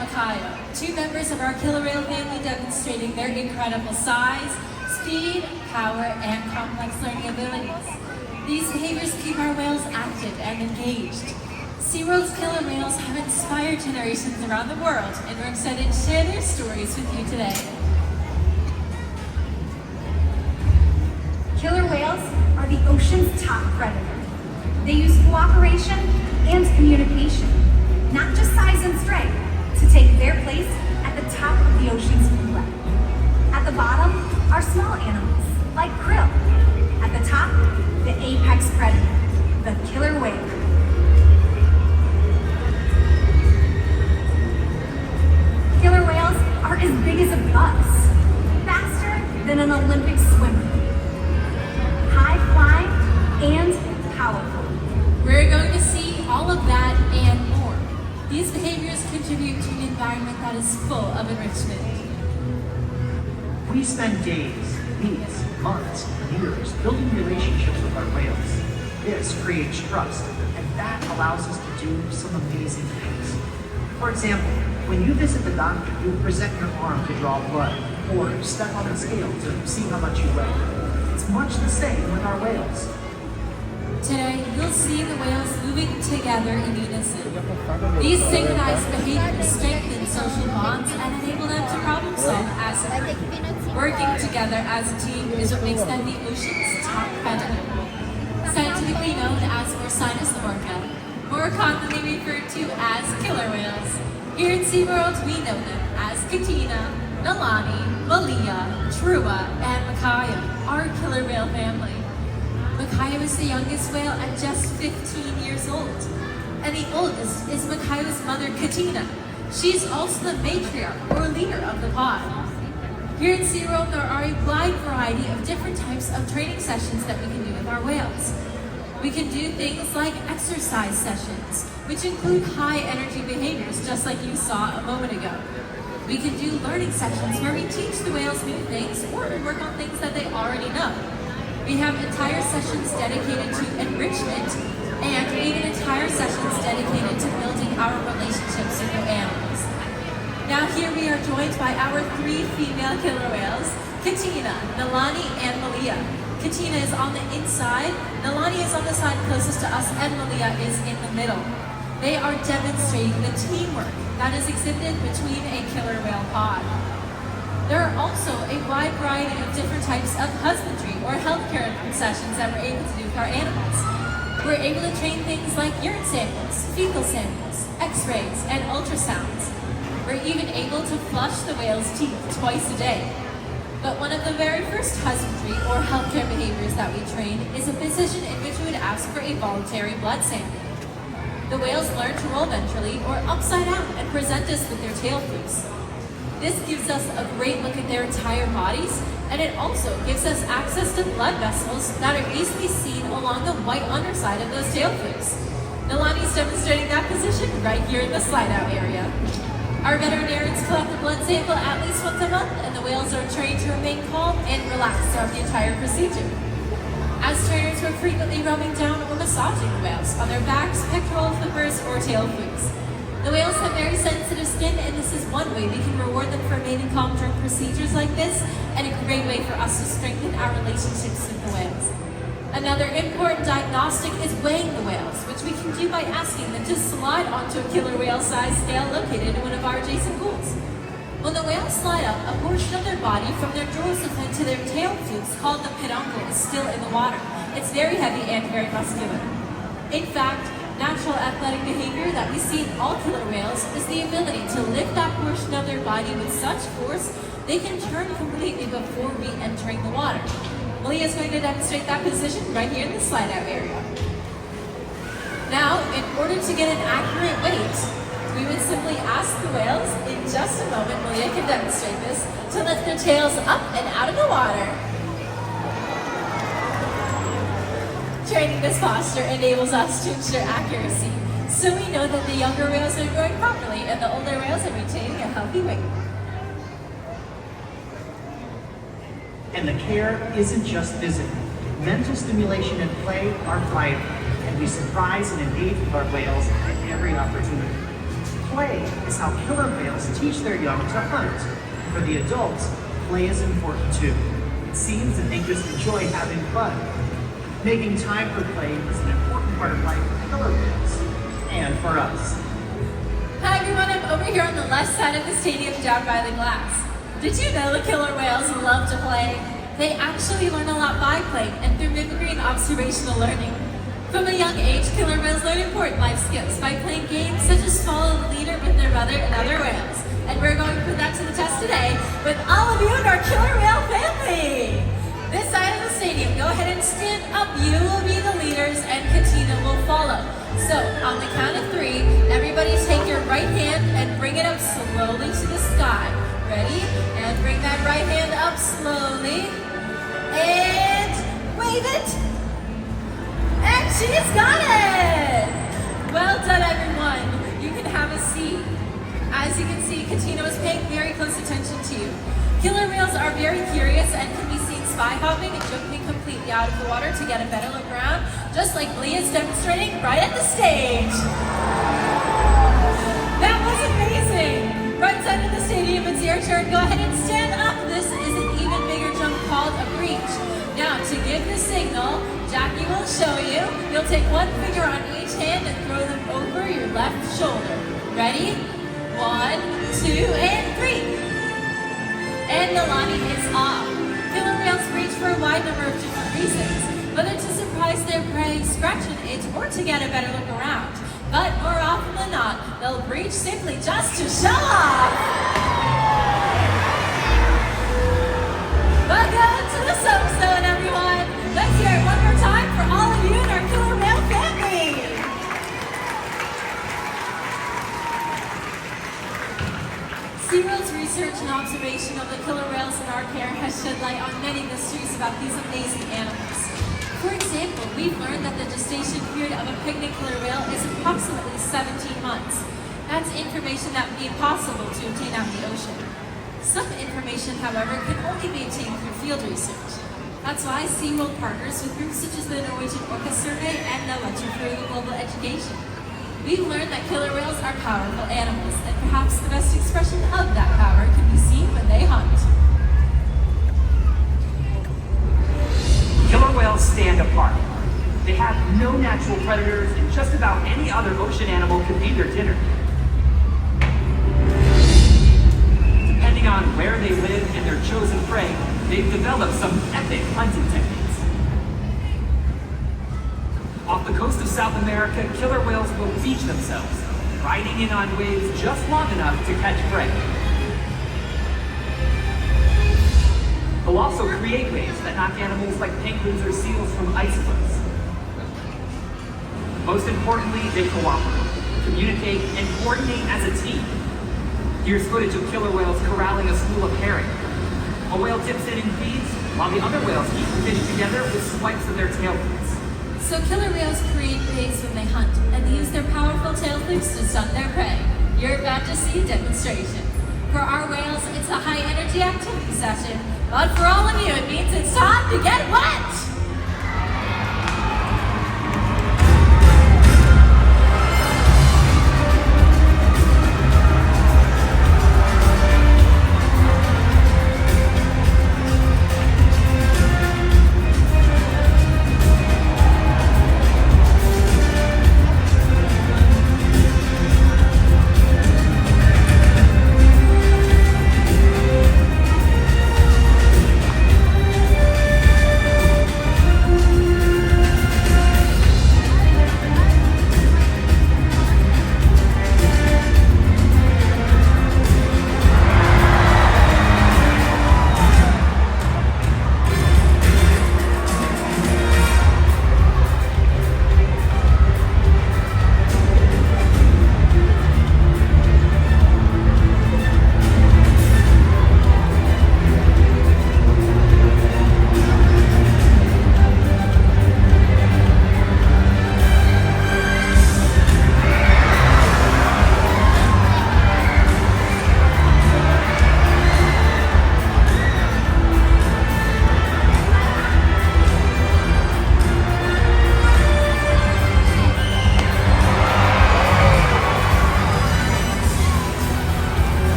Makayo, two members of our killer whale family demonstrating their incredible size, speed, power, and complex learning abilities. These behaviors keep our whales active and engaged. SeaWorld's killer whales have inspired generations around the world, and we're excited to share their stories with you today. Killer whales are the ocean's top predator. They use cooperation and communication, not just size and strength, to take their place at the top of the ocean's food web. At the bottom are small animals, like krill. At the top, the apex predator, the killer whale. Killer whales are as big as a bus, faster than an Olympic swimmer, high-flying and powerful. We're going to see all of that and more. These behaviors contribute to an environment that is full of enrichment. We spend days, weeks, months, years building relationships with our whales. This creates trust, and that allows us to do some amazing things. For example, when you visit the doctor, you present your arm to draw blood, or step on the scale to see how much you weigh. It's much the same with our whales. Today, you'll see the whales moving together in unison. These synchronized behaviors strengthen social bonds and enable them to problem solve as a group. Working together as a team is what makes them the ocean's top predator. Scientifically known as Orcas orca, more commonly referred to as killer whales. Here in SeaWorld, we know them as Katina, Nalani, Malia, Trua, and Makayo, our killer whale family. Makayo is the youngest whale at just 15 years old. And the oldest is Makayo's mother, Katina. She's also the matriarch or leader of the pod. Here in SeaWorld, there are a wide variety of different types of training sessions that we can do with our whales. We can do things like exercise sessions, which include high energy behaviors, just like you saw a moment ago. We can do learning sessions where we teach the whales new things or work on things that they already know. We have entire sessions dedicated to enrichment and even entire sessions dedicated to building our relationships with the animals. Now here we are joined by our three female killer whales, Katina, Nalani, and Malia. Katina is on the inside, Nalani is on the side closest to us, and Malia is in the middle. They are demonstrating the teamwork that is exhibited between a killer whale pod. There are also a wide variety of different types of husbandry or healthcare sessions that we're able to do with our animals. We're able to train things like urine samples, fecal samples, x-rays, and ultrasounds. We're even able to flush the whale's teeth twice a day. But one of the very first husbandry or healthcare behaviors that we train is a position in which we would ask for a voluntary blood sample. The whales learn to roll ventrally or upside down and present us with their tail flukes. This gives us a great look at their entire bodies, and it also gives us access to blood vessels that are easily seen along the white underside of those tail flukes. Nalani's demonstrating that position right here in the slide-out area. Our veterinarians collect the blood sample at least once a month, and the whales are trained to remain calm and relaxed throughout the entire procedure. As trainers, we're frequently rubbing down or massaging the whales on their backs, pectoral flippers, or tail flukes. The whales have very sensitive skin, and this is one way we can reward them for remaining calm during procedures like this, and a great way for us to strengthen our relationships with the whales. Another important diagnostic is weighing the whales, which we can do by asking them to slide onto a killer whale size scale located in one of our adjacent pools. When the whales slide up, a portion of their body from their dorsal fin to their tail flukes, called the peduncle, is still in the water. It's very heavy and very muscular. In fact, natural athletic behavior that we see in all killer whales is the ability to lift that portion of their body with such force they can turn completely before re-entering the water. Malia is going to demonstrate that position right here in the slide-out area. Now, in order to get an accurate weight, we would simply ask the whales, in just a moment, Malia can demonstrate this, to lift their tails up and out of the water. Training this posture enables us to ensure accuracy, so we know that the younger whales are growing properly and the older whales are maintaining a healthy weight. And the care isn't just physical. Mental stimulation and play are vital, and we surprise and engage with our whales at every opportunity. Play is how killer whales teach their young to hunt. For the adults, play is important too. It seems that they just enjoy having fun. Making time for play is an important part of life for killer whales, and for us. Hi everyone, I'm over here on the left side of the stadium down by the glass. Did you know the killer whales love to play? They actually learn a lot by playing and through mimicry and observational learning. From a young age, killer whales learn important life skills by playing games such as follow the leader with their mother and other whales. And we're going to put that to the test today with all of you in our killer whale family. This side of the stadium, go ahead and stand up. You will be the leaders and Katina will follow. So on the count of 3, everybody take your right hand and bring it up slowly to the sky. Ready? And bring that right hand up slowly. And wave it. And she's got it! Well done, everyone. You can have a seat. As you can see, Katina was paying very close attention to you. Killer whales are very curious and can be seen spy hopping and jumping completely out of the water to get a better look around, just like Lee is demonstrating right at the stage. That was amazing! Right side of the stadium, it's your turn. Go ahead and stand up. This is an even bigger jump called a breach. Now, to give the signal, Jackie will show you. You'll take one finger on each hand and throw them over your left shoulder. Ready? 1, 2, and 3. And the line is off. Killer whales breach for a wide number of different reasons, whether to surprise their prey, scratch an itch, or to get a better look around. But more often than not, they'll breach simply just to show off. Welcome to the soap zone, everyone. Let's hear it one more time for all of you in our killer whale family. SeaWorld's research and observation of the killer whales in our care has shed light on many mysteries about these amazing animals. For example, we've learned that the gestation period of a pygmy killer whale is approximately 17 months. That's information that would be impossible to obtain out in the ocean. Some information, however, can only be obtained through field research. That's why SeaWorld partners with groups such as the Norwegian Orcas survey and NOAA to further global education. We've learned that killer whales are powerful animals, and perhaps the best expression of that power can be seen when they hunt. Killer whales stand apart. They have no natural predators, and just about any other ocean animal could be their dinner. Depending on where they live and their chosen prey, they've developed some epic hunting techniques. Off the coast of South America, killer whales will beach themselves, riding in on waves just long enough to catch prey. They'll also create waves that knock animals like penguins or seals from icebergs. Most importantly, they cooperate, communicate, and coordinate as a team. Here's footage of killer whales corralling a school of herring. A whale dips in and feeds, while the other whales keep the fish together with swipes of their tail flips. So killer whales create waves when they hunt, and they use their powerful tail flips to stun their prey. You're about to see a demonstration. For our whales, it's a high-energy activity session, but for all of you, it means it's time to get wet!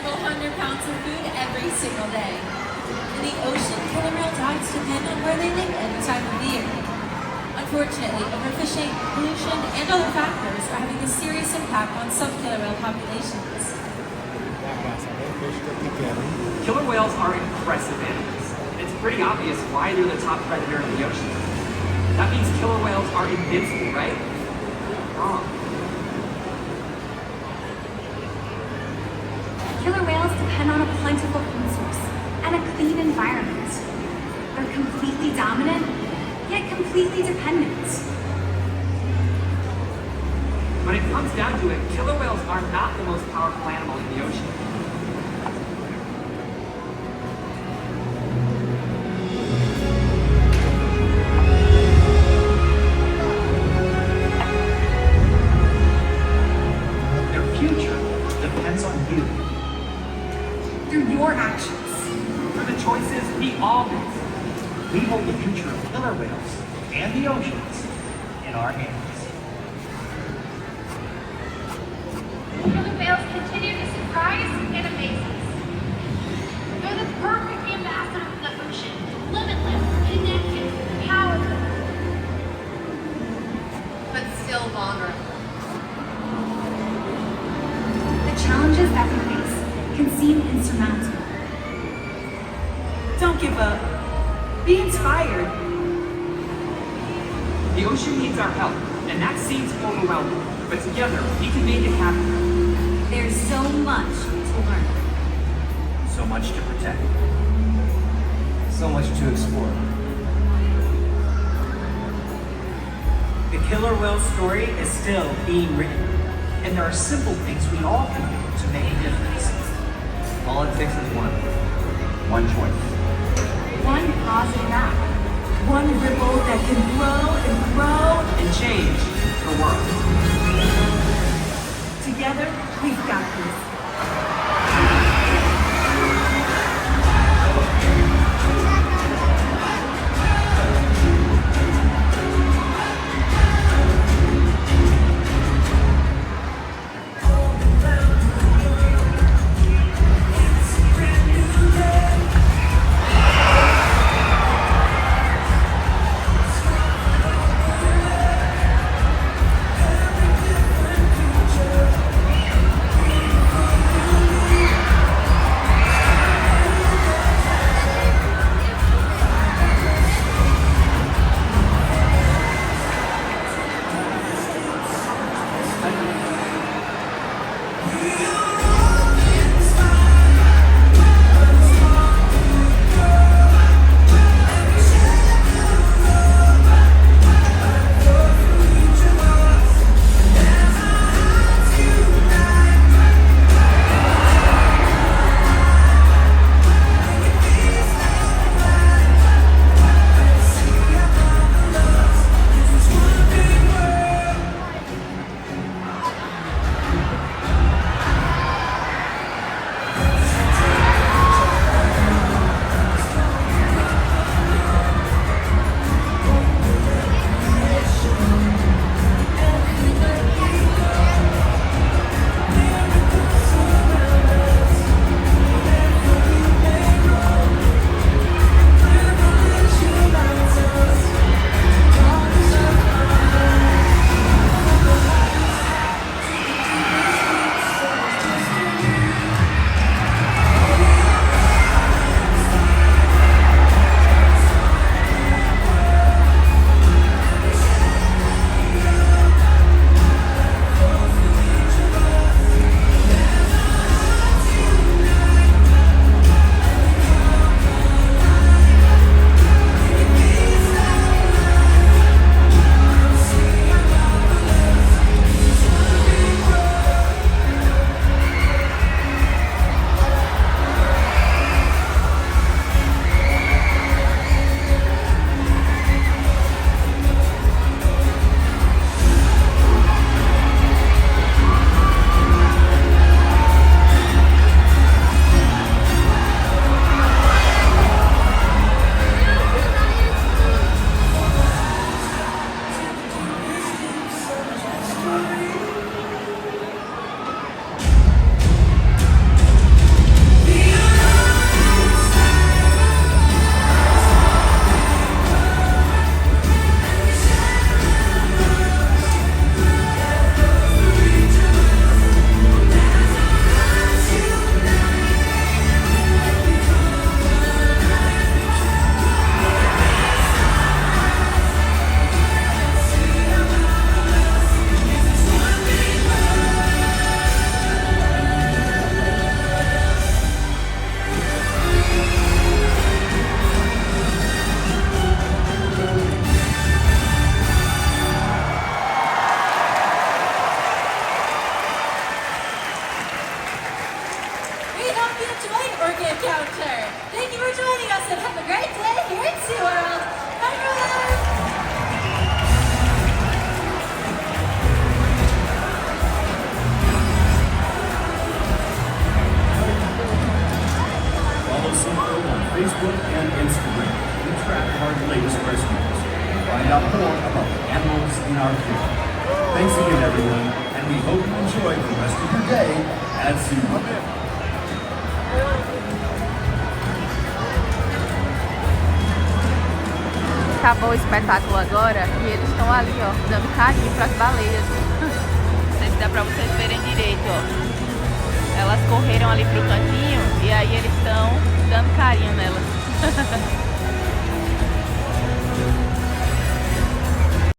several hundred pounds of food every single day. In the ocean, killer whale diets depend on where they live and the time of the year. Unfortunately, overfishing, pollution, and other factors are having a serious impact on some killer whale populations. Killer whales are impressive animals, and it's pretty obvious why they're the top predator in the ocean. That means killer whales are invincible, right? Wrong. Killer whales depend on a plentiful food source and a clean environment. They're completely dominant, yet completely dependent. When it comes down to it, killer whales are not the most powerful animal in the ocean. Their future depends on you. Through your actions. For the choices we all make. We hold the future of killer whales and the oceans in our hands. Killer whales continue to surprise and amaze us. They're the perfect ambassador of the ocean, limitless, connected, powerful, but still vulnerable. The challenges that we face can seem insurmountable. Don't give up. Be inspired. The ocean needs our help, and that seems overwhelming. But together, we can make it happen. There's so much to learn. So much to protect. So much to explore. The killer whale story is still being written. And there are simple things we all can do to make a difference. All it takes is one choice. One positive act. One ripple that can grow and grow. And change the world. Together, we've got this. We hope you enjoyed Orca Encounter. Thank you for joining us and have a great day here at SeaWorld. Bye, everyone. Follow SeaWorld on Facebook and Instagram to keep track of our latest rescues and find out more about the animals in our care. Thanks again, everyone, and we hope you enjoy the rest of your day at SeaWorld. Acabou o espetáculo agora e eles estão ali, ó, dando carinho para as baleias. Não sei se dá para vocês verem direito, ó. Elas correram ali pro cantinho